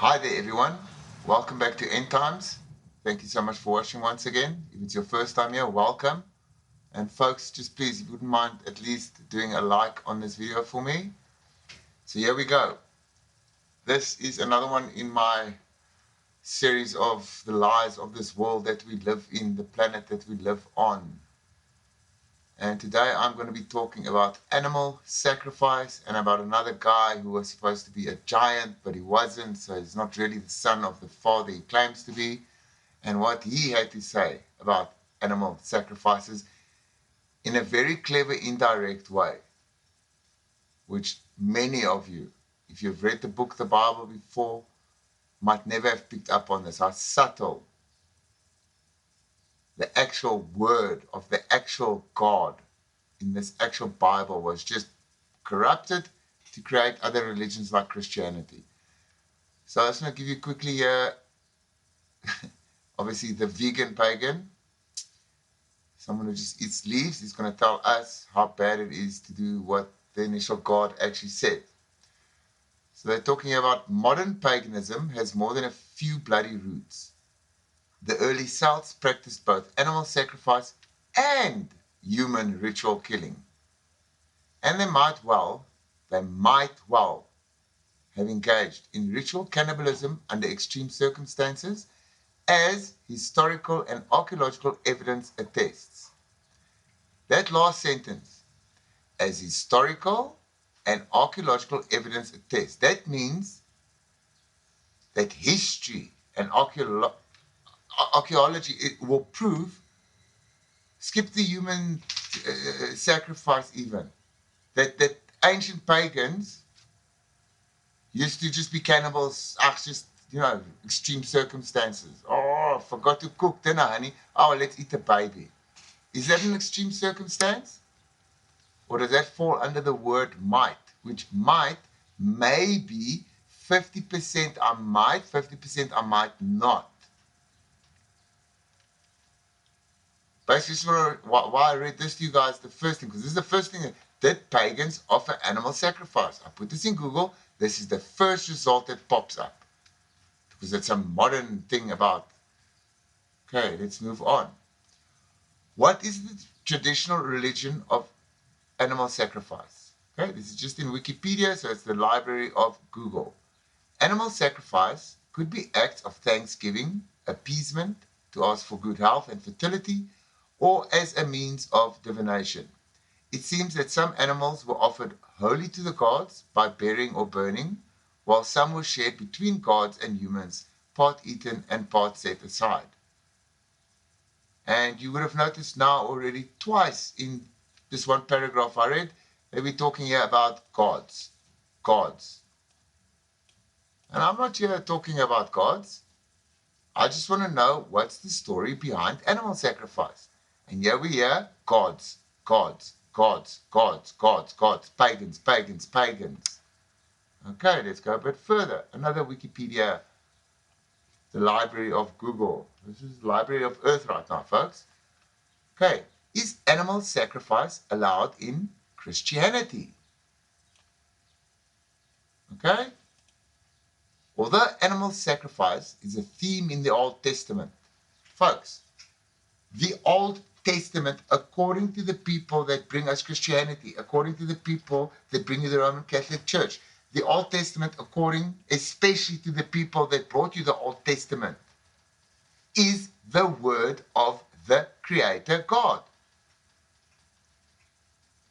Hi there everyone, welcome back to End Times. Thank you so much for watching once again. If it's your first time here, welcome. And folks, just please, if you wouldn't mind at least doing a like on this video for me. So here we go. This is another one in my series of the lies of this world that we live in, the planet that we live on. And today I'm going to be talking about animal sacrifice and about another guy who was supposed to be a giant, but he wasn't, so he's not really the son of the father he claims to be, and what he had to say about animal sacrifices in a very clever, indirect way, which many of you, if you've read the book, the Bible before, might never have picked up on this, how subtle the actual word of the actual God in this actual Bible was just corrupted to create other religions like Christianity. So I just want to give you quickly here, obviously the vegan pagan, someone who just eats leaves, is going to tell us how bad it is to do what the initial God actually said. So they're talking about modern paganism has more than a few bloody roots. The early Celts practiced both animal sacrifice and human ritual killing. And they might well have engaged in ritual cannibalism under extreme circumstances, as historical and archaeological evidence attests. That last sentence, as historical and archaeological evidence attests, that means that history and archaeology will prove, skip the human sacrifice even, that ancient pagans used to just be cannibals, just, extreme circumstances. Oh, forgot to cook dinner, honey. Oh, let's eat a baby. Is that an extreme circumstance? Or does that fall under the word might, which might may be 50% I might, 50% I might not. Basically, why I read this to you guys, the first thing, because this is the first thing, did pagans offer animal sacrifice? I put this in Google. This is the first result that pops up, because it's a modern thing about. Okay, let's move on. What is the traditional religion of animal sacrifice? Okay, this is just in Wikipedia, so it's the library of Google. Animal sacrifice could be acts of thanksgiving, appeasement, to ask for good health and fertility, or as a means of divination. It seems that some animals were offered wholly to the gods by burying or burning, while some were shared between gods and humans, part eaten and part set aside. And you would have noticed now already twice in this one paragraph I read, that we're talking here about gods. Gods. And I'm not here talking about gods. I just want to know what's the story behind animal sacrifice. And here we hear gods, gods, gods, gods, gods, gods, pagans, pagans, pagans. Okay, let's go a bit further. Another Wikipedia, the Library of Google. This is the Library of Earth right now, folks. Okay, is animal sacrifice allowed in Christianity? Okay? Although animal sacrifice is a theme in the Old Testament, folks, the Old Testament, according to the people that bring us Christianity, according to the people that bring you the Roman Catholic Church, the Old Testament, according especially to the people that brought you the Old Testament, is the word of the Creator God.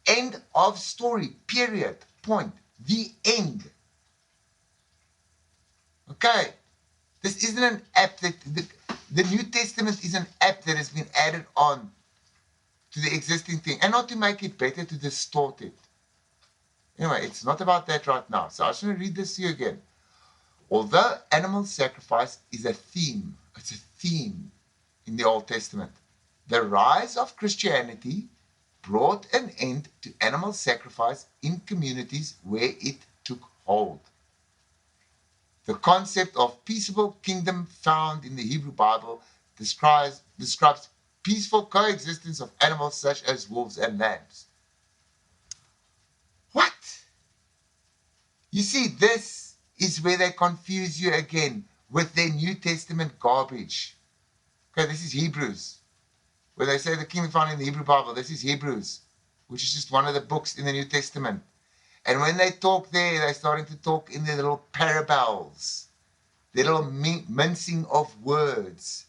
End of story, period, point, the end. Okay, this isn't an app that, the New Testament is an app that has been added on to the existing thing, and not to make it better, to distort it. Anyway, it's not about that right now. So I just want to read this to you again. Although animal sacrifice is a theme, it's a theme in the Old Testament, the rise of Christianity brought an end to animal sacrifice in communities where it took hold. The concept of peaceable kingdom found in the Hebrew Bible describes peaceful coexistence of animals such as wolves and lambs. What? You see, this is where they confuse you again with their New Testament garbage. Okay, this is Hebrews, where they say the kingdom found in the Hebrew Bible. This is Hebrews, which is just one of the books in the New Testament. And when they talk there, they're starting to talk in their little parables, their little mincing of words,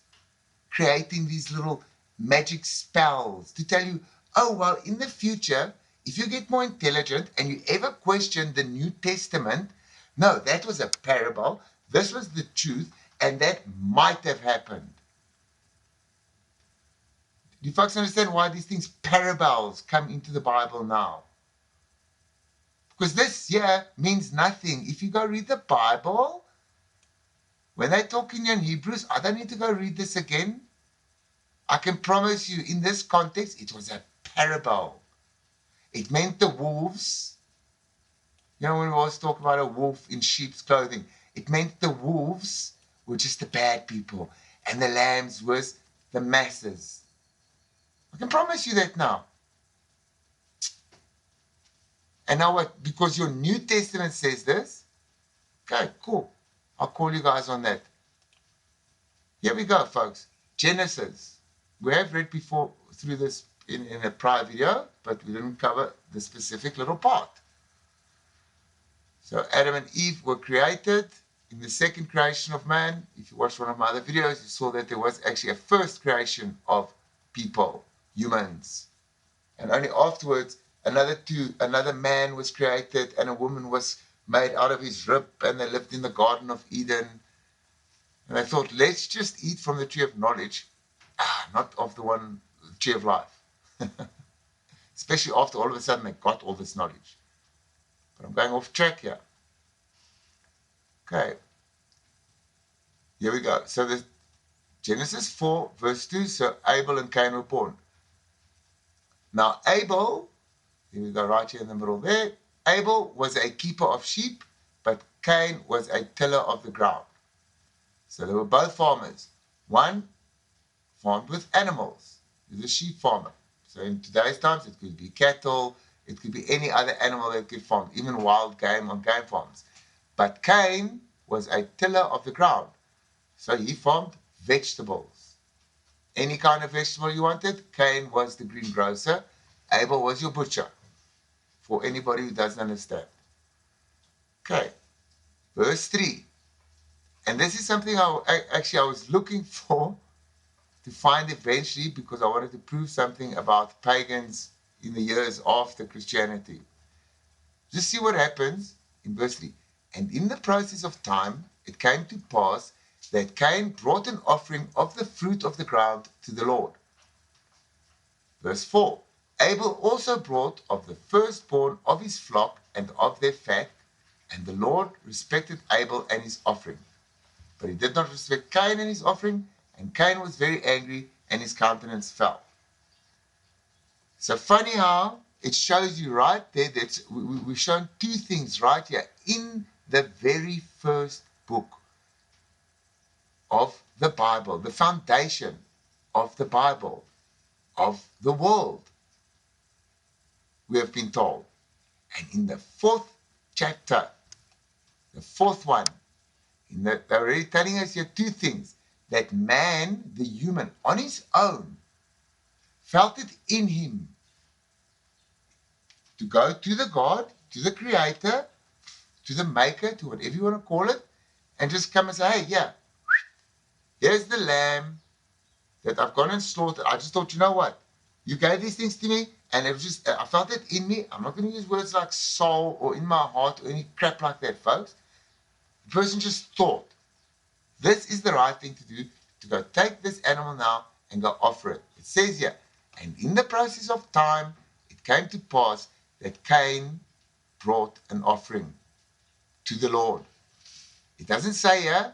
creating these little magic spells to tell you, oh, well, in the future, if you get more intelligent and you ever question the New Testament, no, that was a parable, this was the truth, and that might have happened. Do you folks understand why these things, parables, come into the Bible now? Because this here means nothing. If you go read the Bible, when they're talking in Hebrews, I don't need to go read this again. I can promise you, in this context, it was a parable. It meant the wolves. You know, when we always talk about a wolf in sheep's clothing, it meant the wolves were just the bad people, and the lambs was the masses. I can promise you that now. And now what? Because your New Testament says this? Okay, cool. I'll call you guys on that. Here we go, folks. Genesis. We have read before through this in a prior video, but we didn't cover the specific little part. So Adam and Eve were created in the second creation of man. If you watched one of my other videos, you saw that there was actually a first creation of people, humans. And only afterwards, another man was created and a woman was made out of his rib, and they lived in the Garden of Eden. And they thought, let's just eat from the tree of knowledge, not of the one tree of life. Especially after all of a sudden they got all this knowledge. But I'm going off track here. Okay. Here we go. So the Genesis 4 verse 2, so Abel and Cain were born. Now Abel, here we go right here in the middle there, Abel was a keeper of sheep, but Cain was a tiller of the ground. So they were both farmers. One farmed with animals. He was a sheep farmer. So in today's times, it could be cattle, it could be any other animal that could farm, even wild game on game farms. But Cain was a tiller of the ground. So he farmed vegetables. Any kind of vegetable you wanted, Cain was the greengrocer, Abel was your butcher. For anybody who doesn't understand. Okay, verse 3. And this is something I was looking for to find eventually, because I wanted to prove something about pagans in the years after Christianity. Just see what happens in verse 3. And in the process of time, it came to pass that Cain brought an offering of the fruit of the ground to the Lord. Verse 4. Abel also brought of the firstborn of his flock and of their fat, and the Lord respected Abel and his offering. But he did not respect Cain and his offering, and Cain was very angry, and his countenance fell. So funny how it shows you right there that we've shown two things right here in the very first book of the Bible, the foundation of the Bible, of the world, we have been told. And in the fourth chapter, the fourth one, they're already telling us here two things. That man, the human, on his own, felt it in him to go to the God, to the Creator, to the Maker, to whatever you want to call it, and just come and say, hey, yeah, here's the lamb that I've gone and slaughtered. I just thought, you know what? You gave these things to me, and it was just, I felt it in me. I'm not going to use words like soul or in my heart or any crap like that, folks. The person just thought, this is the right thing to do, to go take this animal now and go offer it. It says here, and in the process of time, it came to pass that Cain brought an offering to the Lord. It doesn't say here,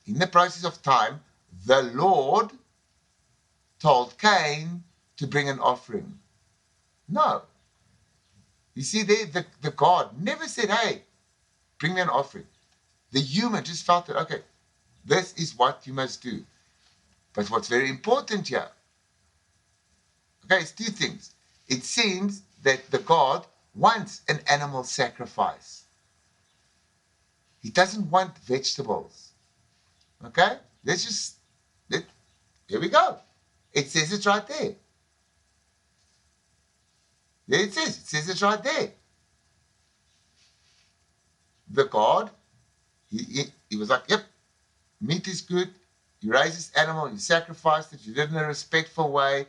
in the process of time, the Lord told Cain to bring an offering. No. You see there, the God never said, hey, bring me an offering. The human just felt that, okay, this is what you must do. But what's very important here, okay, it's two things. It seems that the God wants an animal sacrifice. He doesn't want vegetables. Okay? Here we go. It says it right there. There it says it right there. The God, he was like, yep, meat is good. You raise this animal, you sacrificed it, you did it in a respectful way,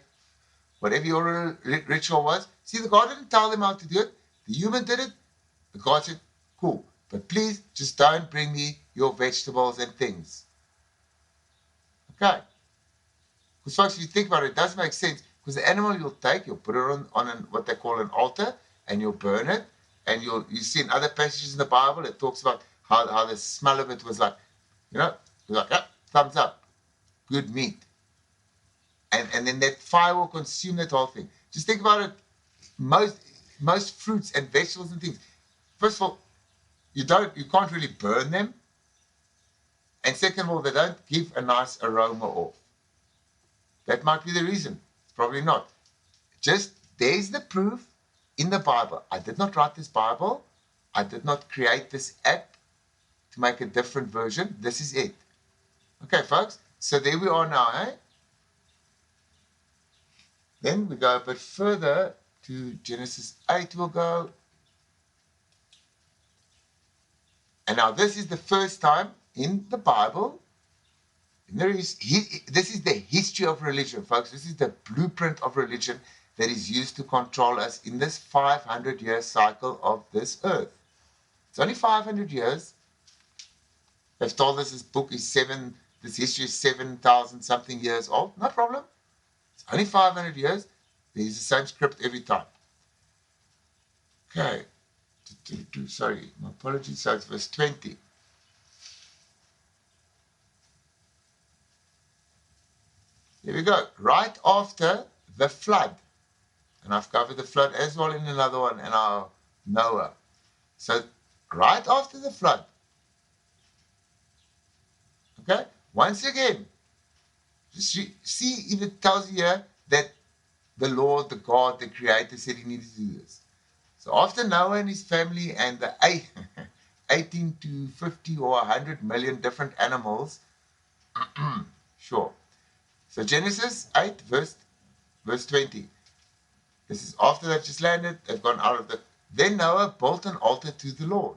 whatever your ritual was. See, the God didn't tell them how to do it. The human did it. The God said, cool, but please just don't bring me your vegetables and things. Okay? Because folks, if you think about it, it does make sense. Because the animal you'll take, you'll put it on what they call an altar, and you'll burn it. And you see in other passages in the Bible, it talks about how the smell of it was like, it was like, thumbs up, good meat. And then that fire will consume that whole thing. Just think about it. Most fruits and vegetables and things. First of all, you can't really burn them. And second of all, they don't give a nice aroma off. That might be the reason. It's probably not. Just there's the proof in the Bible. I did not write this Bible. I did not create this app to make a different version. This is it. Okay, folks. So there we are now, eh? Then we go a bit further to Genesis 8 we'll go. And now this is the first time in the Bible. This is the history of religion, folks. This is the blueprint of religion that is used to control us in this 500-year cycle of this earth. It's only 500 years. They've told us this history is 7,000 something years old. No problem. It's only 500 years. They use the same script every time. Okay. Sorry, my apologies. So it's verse 20. Here we go. Right after the flood. And I've covered the flood as well in another one, and our Noah. So right after the flood. Okay? Once again, see if it tells you here that the Lord, the God, the Creator said he needed to do this. So after Noah and his family and the 18 to 50 or 100 million different animals, sure. So Genesis 8 verse 20. This is after they've just landed, they've gone out of the... Then Noah built an altar to the Lord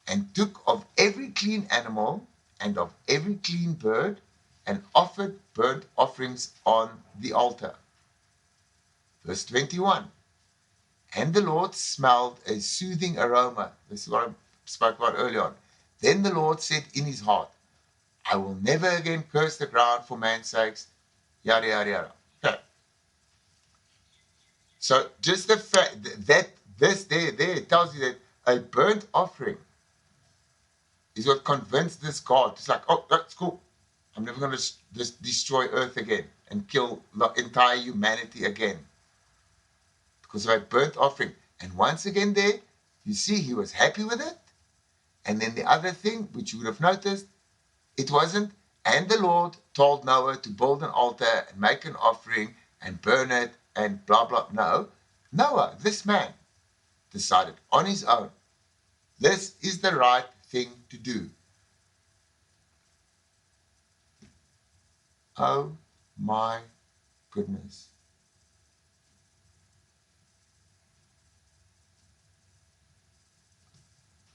and took of every clean animal and of every clean bird and offered burnt offerings on the altar. Verse 21. And the Lord smelled a soothing aroma. This is what I spoke about earlier on. Then the Lord said in his heart, I will never again curse the ground for man's sakes. Yada, yada, yada. Okay. So just the fact that this there tells you that a burnt offering is what convinced this God. It's like, oh, that's cool. I'm never going to just destroy earth again and kill the entire humanity again. Because of a burnt offering. And once again there, you see he was happy with it. And then the other thing, which you would have noticed, it wasn't, and the Lord told Noah to build an altar and make an offering and burn it and blah, blah. No. Noah, this man, decided on his own, this is the right thing to do. Oh my goodness.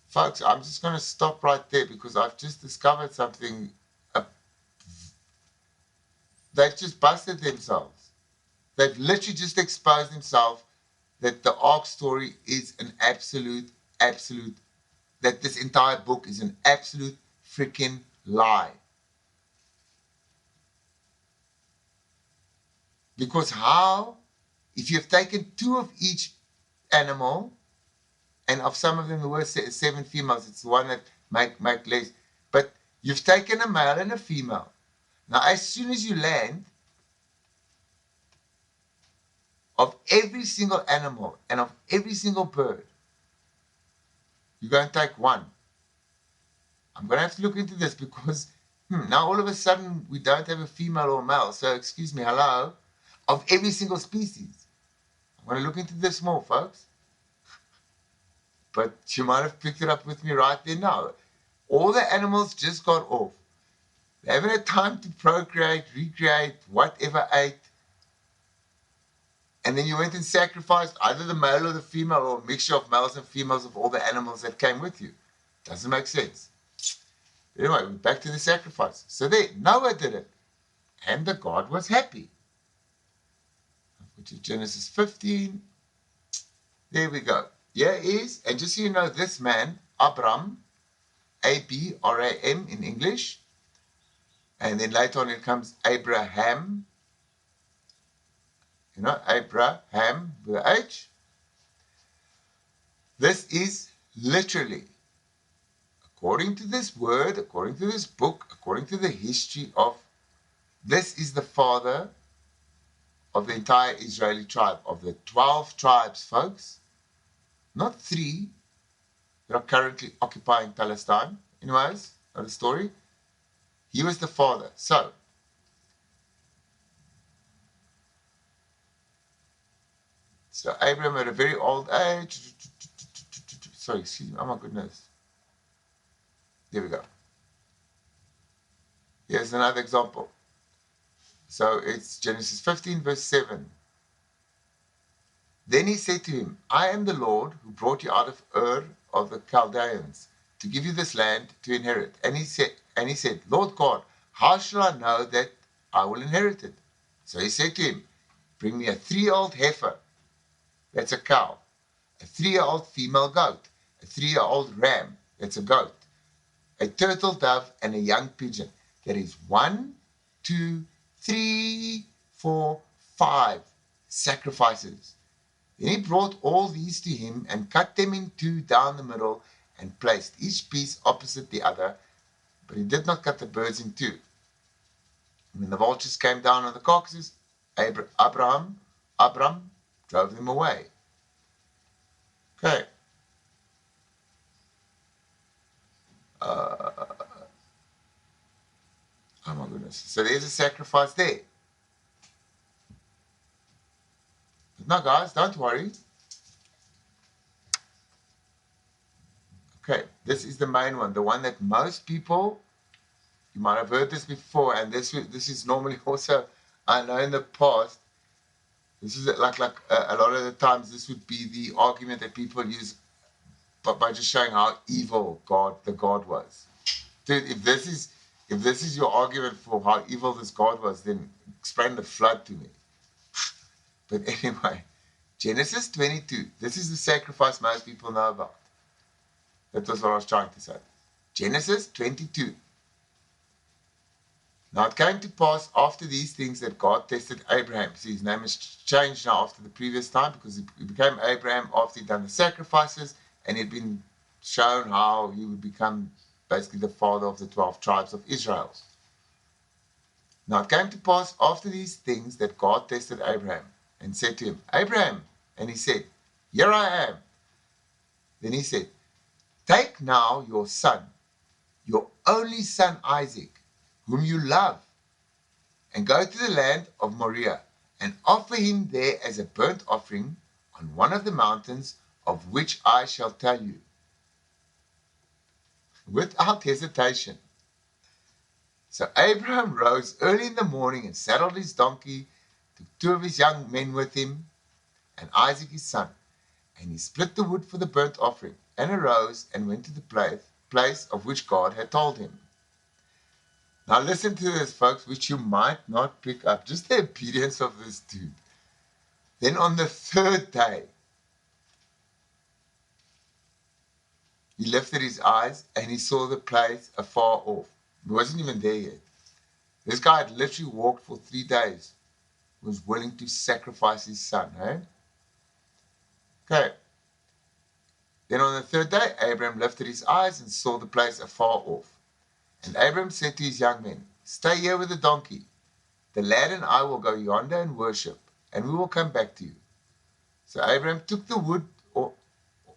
Folks, I'm just going to stop right there because I've just discovered something. They've just busted themselves. They've literally just exposed themselves that the Ark story is an absolute, that this entire book is an absolute freaking lie. Because how, if you've taken 2 of each animal, and of some of them there were 7 females, it's the one that make less, but you've taken a male and a female. Now as soon as you land, of every single animal and of every single bird, you're going to take 1. I'm going to have to look into this because now all of a sudden we don't have a female or male. So excuse me, hello, of every single species. I'm going to look into this more, folks. But you might have picked it up with me right there now. All the animals just got off. They haven't had time to procreate, recreate, whatever ate. And then you went and sacrificed either the male or the female or a mixture of males and females of all the animals that came with you. Doesn't make sense. Anyway, we're back to the sacrifice. So there, Noah did it. And the God was happy. Which is Genesis 15. There we go. Here is, and just so you know, this man, Abram, Abram in English, and then later on it comes Abraham, Abraham with an H. This is literally, according to this word, according to this book, according to the history of, this is the father of the entire Israeli tribe, of the 12 tribes, folks. Not 3 that are currently occupying Palestine. Anyways, not a story. He was the father. So Abraham at a very old age. Sorry, excuse me. Oh my goodness. There we go. Here's another example. So it's Genesis 15 verse 7. Then he said to him, I am the Lord who brought you out of Ur of the Chaldeans to give you this land to inherit. And he said, Lord God, how shall I know that I will inherit it? So he said to him, bring me a 3-year-old heifer, that's a cow, a 3-year-old female goat, a 3-year-old ram, that's a goat, a turtle dove, and a young pigeon. That is 1, 2, 3, 4, 5 sacrifices. Then he brought all these to him and cut them in 2 down the middle and placed each piece opposite the other, but he did not cut the birds in 2. When the vultures came down on the carcasses, Abram drove them away. Okay. Oh my goodness. So there's a sacrifice there. But no, guys, don't worry. Okay, this is the main one, the one that most people, you might have heard this before, and this is normally also, I know in the past, this is like a lot of the times this would be the argument that people use by just showing how evil the God was. Dude, if this is your argument for how evil this God was, then explain the flood to me. But anyway, Genesis 22, this is the sacrifice most people know about. That was what I was trying to say. Genesis 22. Now it came to pass after these things that God tested Abraham. See, his name has changed now after the previous time because he became Abraham after he'd done the sacrifices and he'd been shown how he would become basically the father of the 12 tribes of Israel. Now it came to pass after these things that God tested Abraham and said to him, Abraham, and he said, here I am. Then he said, take now your son, your only son Isaac, whom you love, and go to the land of Moriah, and offer him there as a burnt offering on one of the mountains of which I shall tell you. Without hesitation. So Abraham rose early in the morning and saddled his donkey, took 2 of his young men with him, and Isaac his son, and he split the wood for the burnt offering, and arose and went to the place of which God had told him. Now listen to this, folks, which you might not pick up. Just the obedience of this dude. Then on the 3rd day, he lifted his eyes and he saw the place afar off. He wasn't even there yet. This guy had literally walked for 3 days. He was willing to sacrifice his son. Eh? Okay. Then on the 3rd day, Abraham lifted his eyes and saw the place afar off. And Abraham said to his young men, stay here with the donkey. The lad and I will go yonder and worship, and we will come back to you. So Abraham took the wood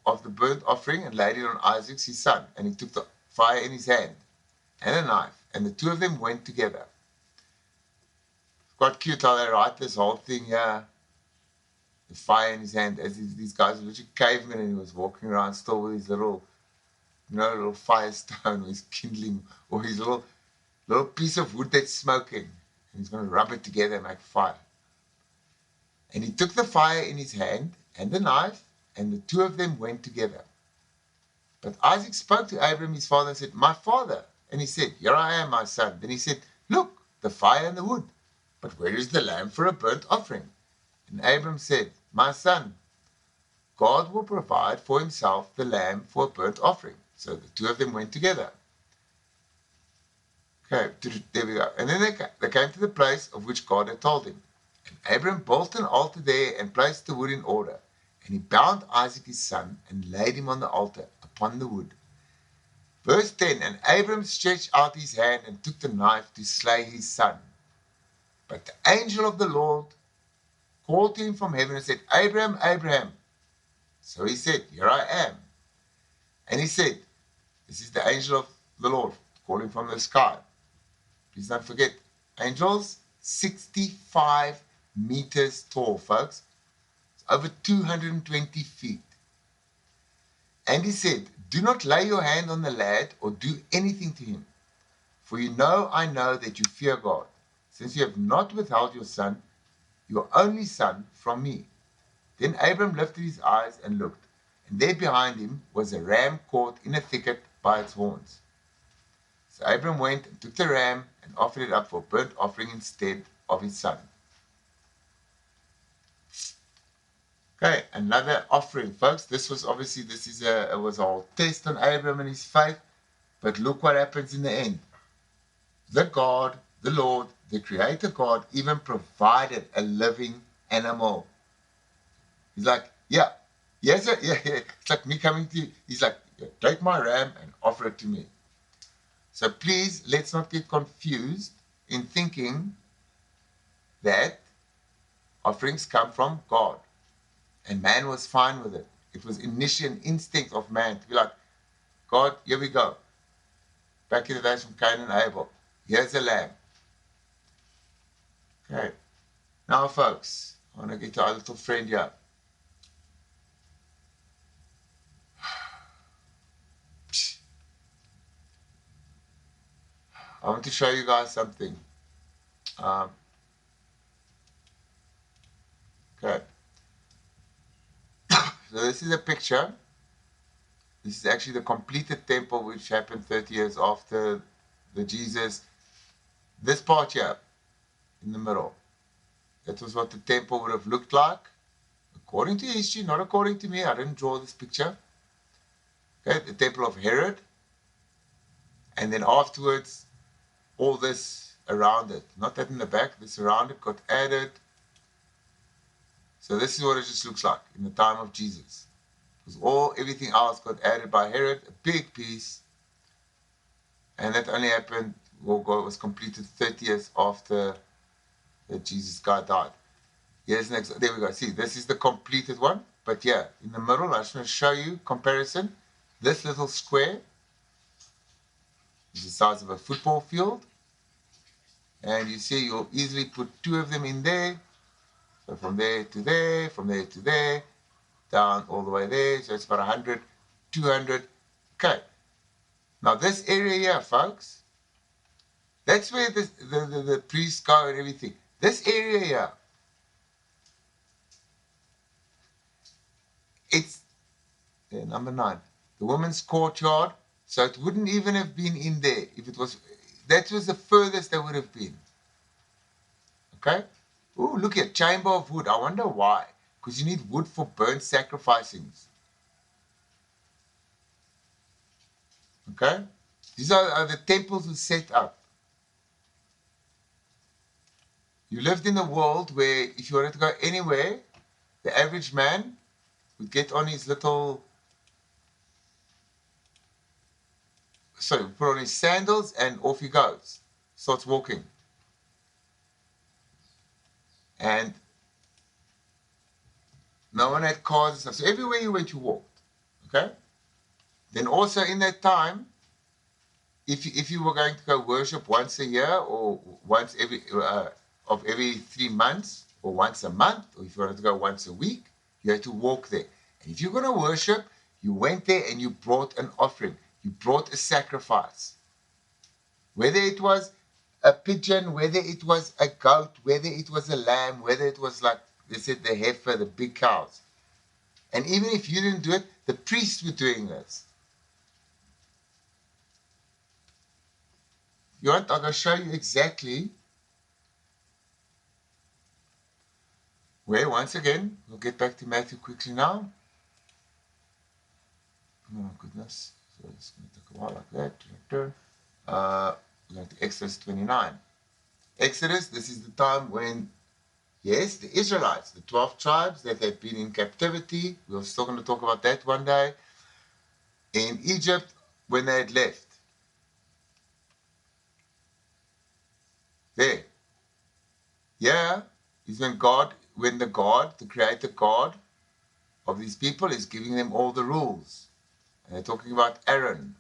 of the burnt offering and laid it on Isaac his son, and he took the fire in his hand and a knife, and the 2 of them went together. Quite cute how they write this whole thing here. The fire in his hand, as these guys were literally cavemen, and he was walking around still with his little a little firestone, or his kindling, or his little piece of wood that's smoking. And he's going to rub it together and make fire. And he took the fire in his hand and the knife, and the two of them went together. But Isaac spoke to Abram, his father, and said, "My father." And he said, "Here I am, my son." Then he said, "Look, the fire and the wood, but where is the lamb for a burnt offering?" And Abram said, "My son, God will provide for himself the lamb for a burnt offering." So the two of them went together. Okay, there we go. And then they came to the place of which God had told him. And Abram built an altar there and placed the wood in order. And he bound Isaac his son and laid him on the altar upon the wood. Verse 10, and Abram stretched out his hand and took the knife to slay his son. But the angel of the Lord called to him from heaven and said, "Abraham, Abraham." So he said, "Here I am." And he said, this is the angel of the Lord calling from the sky. Please don't forget, angels, 65 meters tall, folks. It's over 220 feet. And he said, "Do not lay your hand on the lad or do anything to him. For I know that you fear God, since you have not withheld your son, your only son, from me." Then Abram lifted his eyes and looked, and there behind him was a ram caught in a thicket by its horns. So Abram went and took the ram and offered it up for a burnt offering instead of his son. Okay, another offering, folks. This was it was a whole test on Abram and his faith. But look what happens in the end. The Lord, the Creator God, even provided a living animal. He's like, yeah. It's like me coming to you. He's like, "Yeah, take my ram and offer it to me." So please, let's not get confused in thinking that offerings come from God. And man was fine with it. It was initially an instinct of man to be like, "God, here we go. Back in the days from Cain and Abel. Here's a lamb." Okay. Now, folks, I want to get to our little friend here. I want to show you guys something. Okay. So this is a picture. This is actually the completed temple, which happened 30 years after the Jesus. This part here, in the middle, that was what the temple would have looked like, according to history, not according to me. I didn't draw this picture. Okay, the temple of Herod. And then afterwards, all this around it. Not that in the back, this around it got added. So this is what it just looks like in the time of Jesus. Because everything else got added by Herod, a big piece. And that only happened, was completed 30 years after that Jesus guy died. Here's next. There we go. See, this is the completed one. But yeah, in the middle, I just want to show you comparison. This little square is the size of a football field. And you see, you'll easily put two of them in there. So from there to there, from there to there, down all the way there. So it's about 100, 200. Okay. Now this area here, folks, that's where the priests go and everything. This area here, it's number 9, the women's courtyard. So it wouldn't even have been in there if it was. That was the furthest they would have been. Okay. Oh, look at chamber of wood. I wonder why. Because you need wood for burnt sacrificings. Okay. These are the temples were set up. You lived in a world where if you wanted to go anywhere, the average man would get on his little, put on his sandals and off he goes. Starts walking. And no one had cars and stuff. So everywhere you went, you walked. Okay? Then also in that time, if you were going to go worship once a year or once every 3 months or once a month, or if you wanted to go once a week, you had to walk there. And if you're going to worship, you went there and you brought an offering. You brought a sacrifice. Whether it was a pigeon, whether it was a goat, whether it was a lamb, whether it was like they said the heifer, the big cows. And even if you didn't do it, the priests were doing this. You want? I'm going to show you exactly where, once again, we'll get back to Matthew quickly now. Oh my goodness. So it's going to take a while like that. We're going to Exodus 29. Exodus, this is the time when, yes, the Israelites, the 12 tribes that had been in captivity, we're still going to talk about that one day, in Egypt when they had left. There. Yeah, is when the creator God of these people is giving them all the rules. And they're talking about Aaron.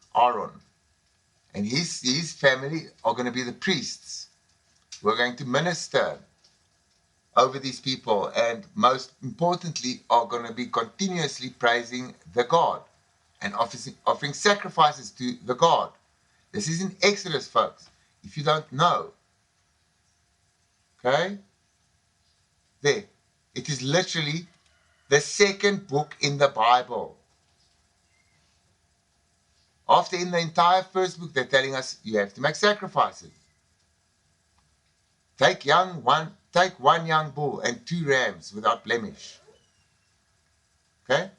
And his family are going to be the priests. We're going to minister over these people, and most importantly are going to be continuously praising the God and offering sacrifices to the God. This is in Exodus, folks, if you don't know. Okay? There. It is literally the second book in the Bible. After in the entire first book, they're telling us you have to make sacrifices. Take one young bull and 2 rams without blemish. Okay?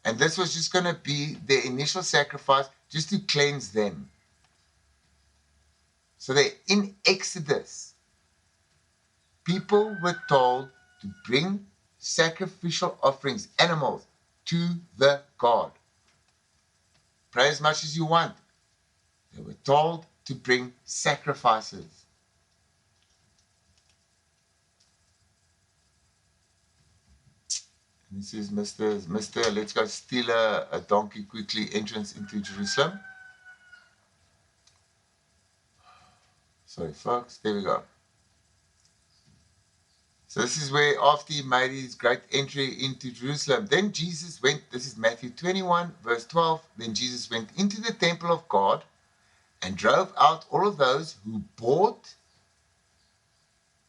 And this was just going to be their initial sacrifice just to cleanse them. So they in Exodus, people were told to bring sacrificial offerings, animals, to the God. Pray as much as you want. They were told to bring sacrifices. And this is Mr. Let's go steal a donkey quickly entrance into Jerusalem. Sorry, folks. There we go. So this is where after he made his great entry into Jerusalem, then Jesus went, this is Matthew 21, verse 12, then Jesus went into the temple of God and drove out all of those who bought.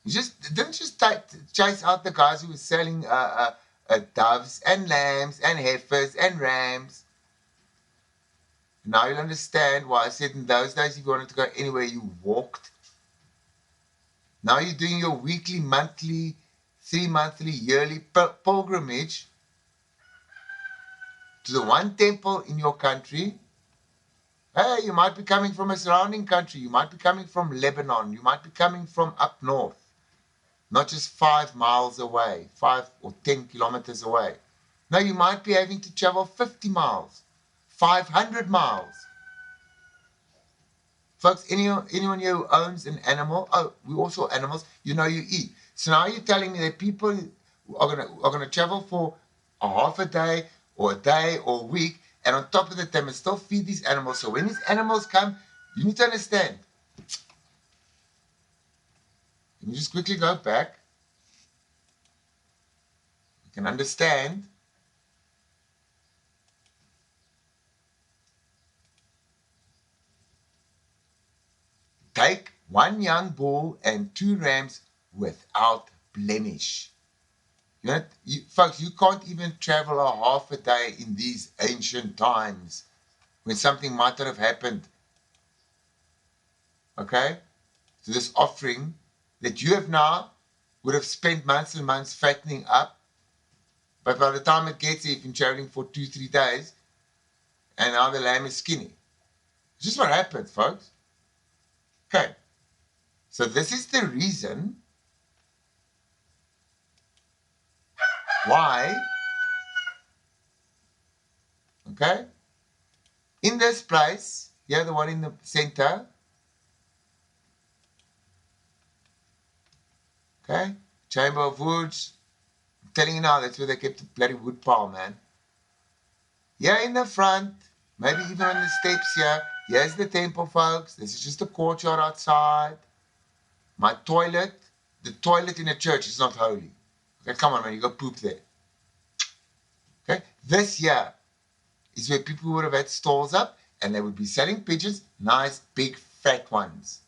He didn't just chase out the guys who were selling doves and lambs and heifers and rams. Now you'll understand why I said in those days if you wanted to go anywhere, you walked. Now you're doing your weekly, monthly, 3-monthly, yearly pilgrimage to the one temple in your country. Hey, you might be coming from a surrounding country. You might be coming from Lebanon. You might be coming from up north. Not just 5 miles away, 5 or 10 kilometers away. No, you might be having to travel 50 miles, 500 miles. Folks, anyone here who owns an animal, we also animals, you eat. So now you're telling me that people are gonna travel for a half a day or a day or a week, and on top of that, they must still feed these animals. So when these animals come, you need to understand. Let me just quickly go back. You can understand. Take 1 young bull and 2 rams without blemish. Folks, you can't even travel a half a day in these ancient times when something might not have happened. Okay? So this offering that you have now would have spent months and months fattening up, but by the time it gets here, you've been traveling for 2-3 days, and now the lamb is skinny. It's just what happens, folks. Okay. So this is the reason why, okay, in this place, here the one in the center, okay, chamber of woods, I'm telling you now, that's where they kept the bloody wood pile, man. Here in the front, maybe even on the steps here, here's the temple, folks. This is just a courtyard outside. My toilet, the toilet in a church is not holy. Okay, come on, man, you go poop there. Okay, this here is where people would have had stalls up and they would be selling pigeons, nice, big, fat ones.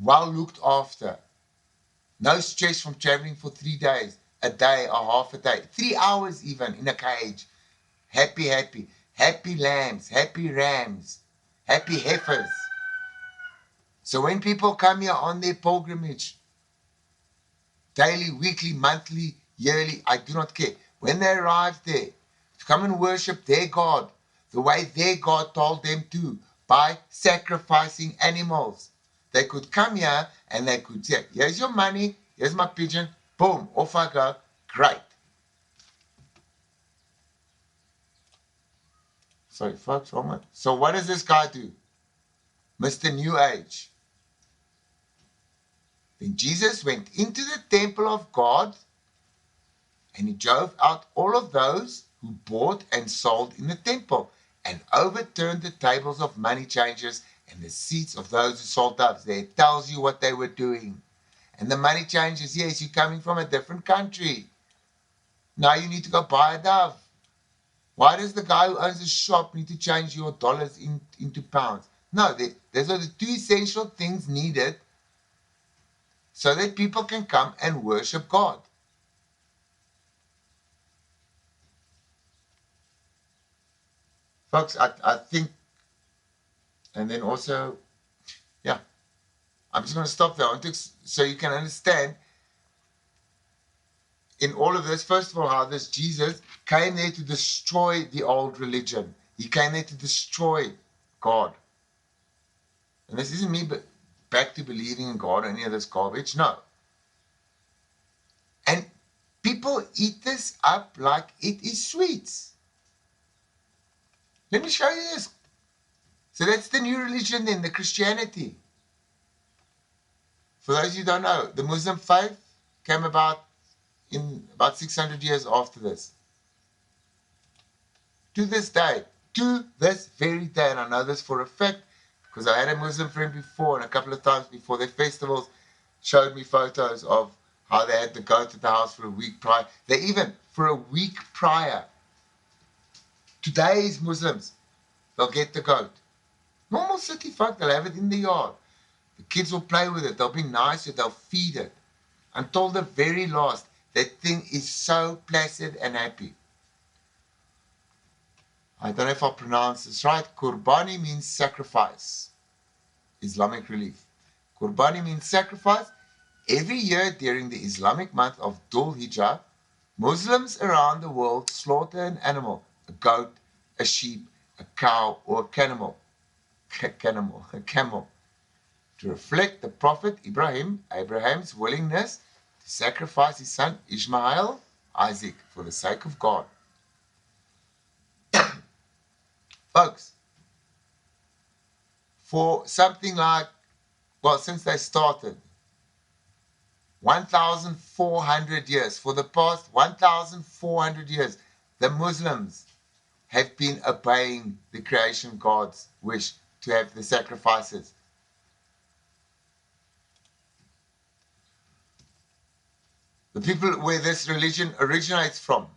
Well looked after. No stress from traveling for 3 days, a day or half a day, 3 hours even in a cage. Happy, happy. Happy lambs, happy rams, happy heifers. So when people come here on their pilgrimage, daily, weekly, monthly, yearly, I do not care. When they arrive there, to come and worship their God, the way their God told them to, by sacrificing animals. They could come here and they could say, here's your money, here's my pigeon, boom, off I go, great. Sorry, folks, wrong one. So what does this guy do? Mr. New Age. Then Jesus went into the temple of God and he drove out all of those who bought and sold in the temple and overturned the tables of money changers and the seats of those who sold doves. There it tells you what they were doing. And the money changers, yes, you're coming from a different country. Now you need to go buy a dove. Why does the guy who owns a shop need to change your dollars into pounds? No, those are the two essential things needed so that people can come and worship God. Folks, I think, and then also, yeah, I'm just going to stop there so you can understand in all of this, first of all, how this Jesus came there to destroy the old religion. He came there to destroy God. And this isn't me but back to believing in God or any of this garbage. No. And people eat this up like it is sweets. Let me show you this. So that's the new religion then, the Christianity. For those who don't know, the Muslim faith came about in about 600 years after this. To this day, to this very day, and I know this for a fact because I had a Muslim friend before, and a couple of times before their festivals showed me photos of how they had the goat at the house for a week prior. They even, for a week prior, today's Muslims, they'll get the goat. Normal city folk, they'll have it in the yard. The kids will play with it. They'll be nice, they'll feed it. Until the very last, that thing is so placid and happy. I don't know if I pronounce this right. Qurbani means sacrifice. Islamic relief. Qurbani means sacrifice. Every year during the Islamic month of Dhul Hijjah, Muslims around the world slaughter an animal, a goat, a sheep, a cow, or a camel, to reflect the Prophet Abraham's willingness to sacrifice his son Ishmael, Isaac, for the sake of God. Folks, for something like, well, since they started, 1,400 years, for the past 1,400 years, the Muslims have been obeying the creation God's wish to have the sacrifices. The people where this religion originates from.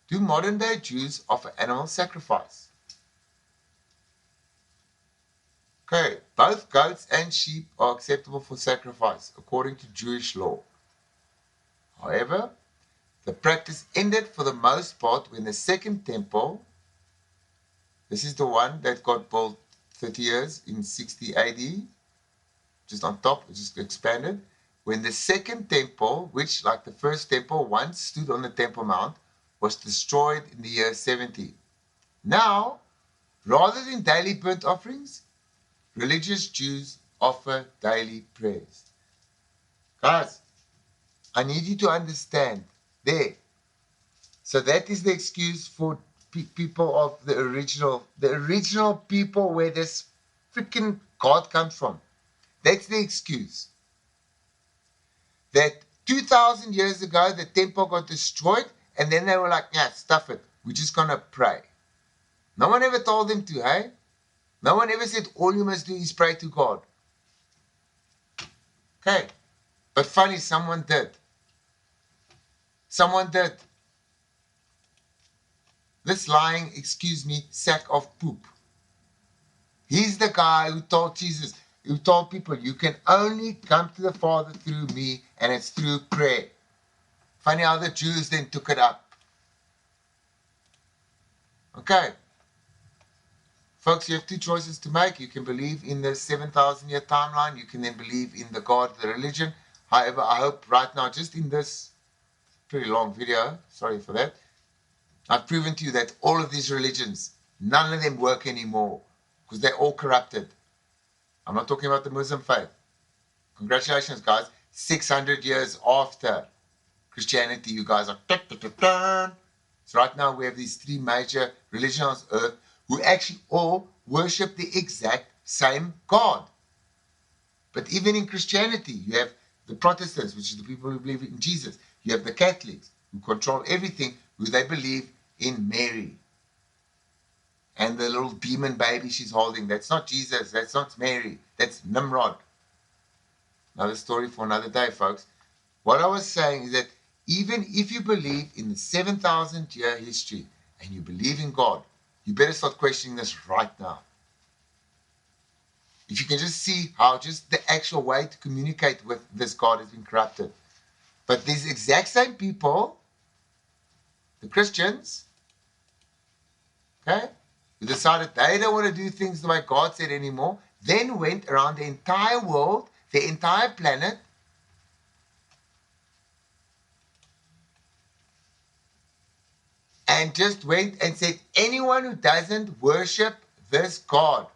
Do modern day Jews offer animal sacrifice? Okay, both goats and sheep are acceptable for sacrifice according to Jewish law. However, the practice ended for the most part when the second temple, this is the one that got built 30 years in 60 AD, just on top, it just expanded. When the second temple, which like the first temple once stood on the Temple Mount, was destroyed in the year 70. Now, rather than daily burnt offerings, religious Jews offer daily prayers. Guys, I need you to understand there. So that is the excuse for people of the original people where this freaking God comes from. That's the excuse. That 2,000 years ago, the temple got destroyed, and then they were like, yeah, stuff it. We're just going to pray. No one ever told them to, hey? No one ever said all you must do is pray to God. Okay. But funny, someone did. Someone did. This lying, excuse me, sack of poop. He's the guy who told Jesus, who told people, you can only come to the Father through me, and it's through prayer. Funny how the Jews then took it up. Okay. Folks, you have two choices to make. You can believe in the 7,000 year timeline. You can then believe in the God, the religion. However, I hope right now, just in this pretty long video, sorry for that, I've proven to you that all of these religions, none of them work anymore because they're all corrupted. I'm not talking about the Muslim faith. Congratulations, guys. 600 years after Christianity, you guys are. So right now we have these three major religions on earth who actually all worship the exact same God. But even in Christianity, you have the Protestants, which is the people who believe in Jesus. You have the Catholics, who control everything, who they believe in Mary. And the little demon baby she's holding, that's not Jesus, that's not Mary, that's Nimrod. Another story for another day, folks. What I was saying is that even if you believe in the 7,000 year history and you believe in God, you better start questioning this right now. If you can just see how just the actual way to communicate with this God has been corrupted. But these exact same people, the Christians, okay, who decided they don't want to do things the way God said anymore, then went around the entire world, the entire planet, and just went and said, anyone who doesn't worship this God,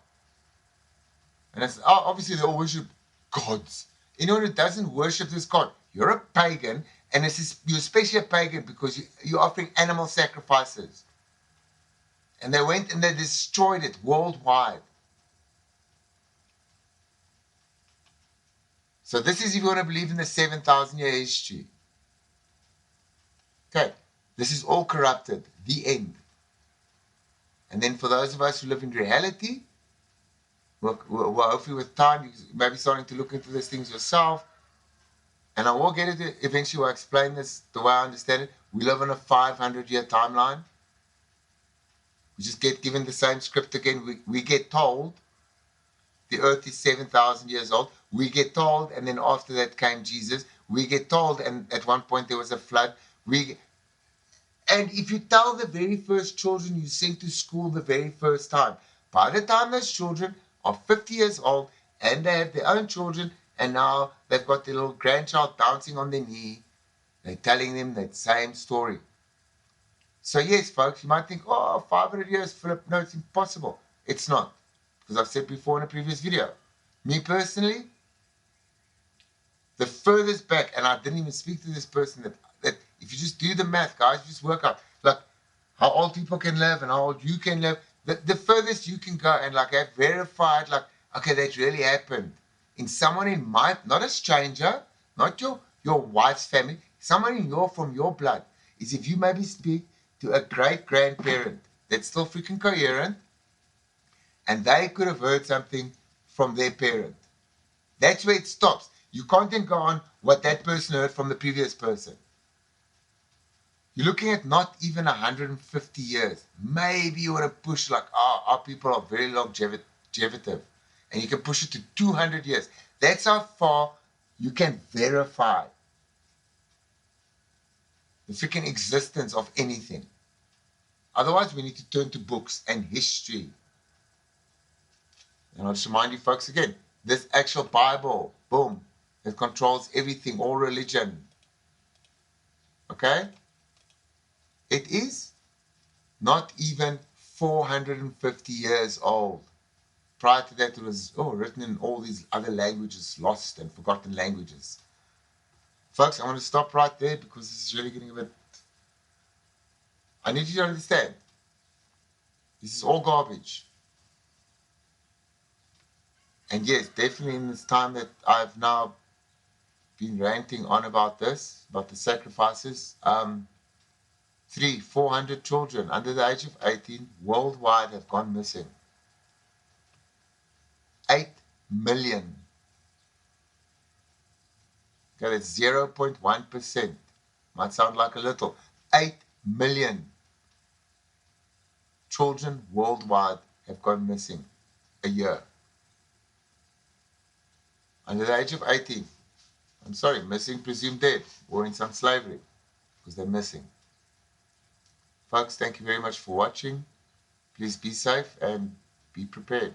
and I said, oh, obviously they all worship gods. Anyone who doesn't worship this God, you're a pagan, and you're especially a pagan because you're offering animal sacrifices. And they went and they destroyed it worldwide. So this is if you want to believe in the 7,000 year history. Okay, this is all corrupted. The end. And then for those of us who live in reality, well, hopefully with time, you may be starting to look into these things yourself. And I will get it eventually. I'll explain this the way I understand it. We live on a 500 year timeline. We just get given the same script again. We get told the earth is 7,000 years old. We get told, and then after that came Jesus. We get told, and at one point there was a flood. And if you tell the very first children you sent to school the very first time, by the time those children are 50 years old and they have their own children and now they've got their little grandchild bouncing on their knee, they're telling them that same story. So yes, folks, you might think, oh, 500 years, Philip. No, it's impossible. It's not. Because I've said before in a previous video. Me personally, the furthest back, and I didn't even speak to this person, that if you just do the math, guys, just work out like how old people can live and how old you can live. The furthest you can go and like have verified, like, okay, that really happened. In someone in my, not a stranger, not your wife's family, someone from your blood, is if you maybe speak to a great grandparent that's still freaking coherent, and they could have heard something from their parent. That's where it stops. You can't then go on what that person heard from the previous person. You're looking at not even 150 years. Maybe you want to push like our people are very longevitive. And you can push it to 200 years. That's how far you can verify the freaking existence of anything. Otherwise, we need to turn to books and history. And I'll just remind you folks again, this actual Bible, boom, it controls everything, all religion. Okay? It is not even 450 years old. Prior to that, it was written in all these other languages, lost and forgotten languages. Folks, I'm going to stop right there because this is really getting a bit... I need you to understand. This is all garbage. And yes, definitely in this time that I've now been ranting on about this, about the sacrifices, 400 children under the age of 18 worldwide have gone missing. 8 million. Okay, that's 0.1%. Might sound like a little. 8 million. children worldwide have gone missing a year. Under the age of 18. I'm sorry, missing, presumed dead, or in some slavery, because they're missing. Folks, thank you very much for watching. Please be safe and be prepared.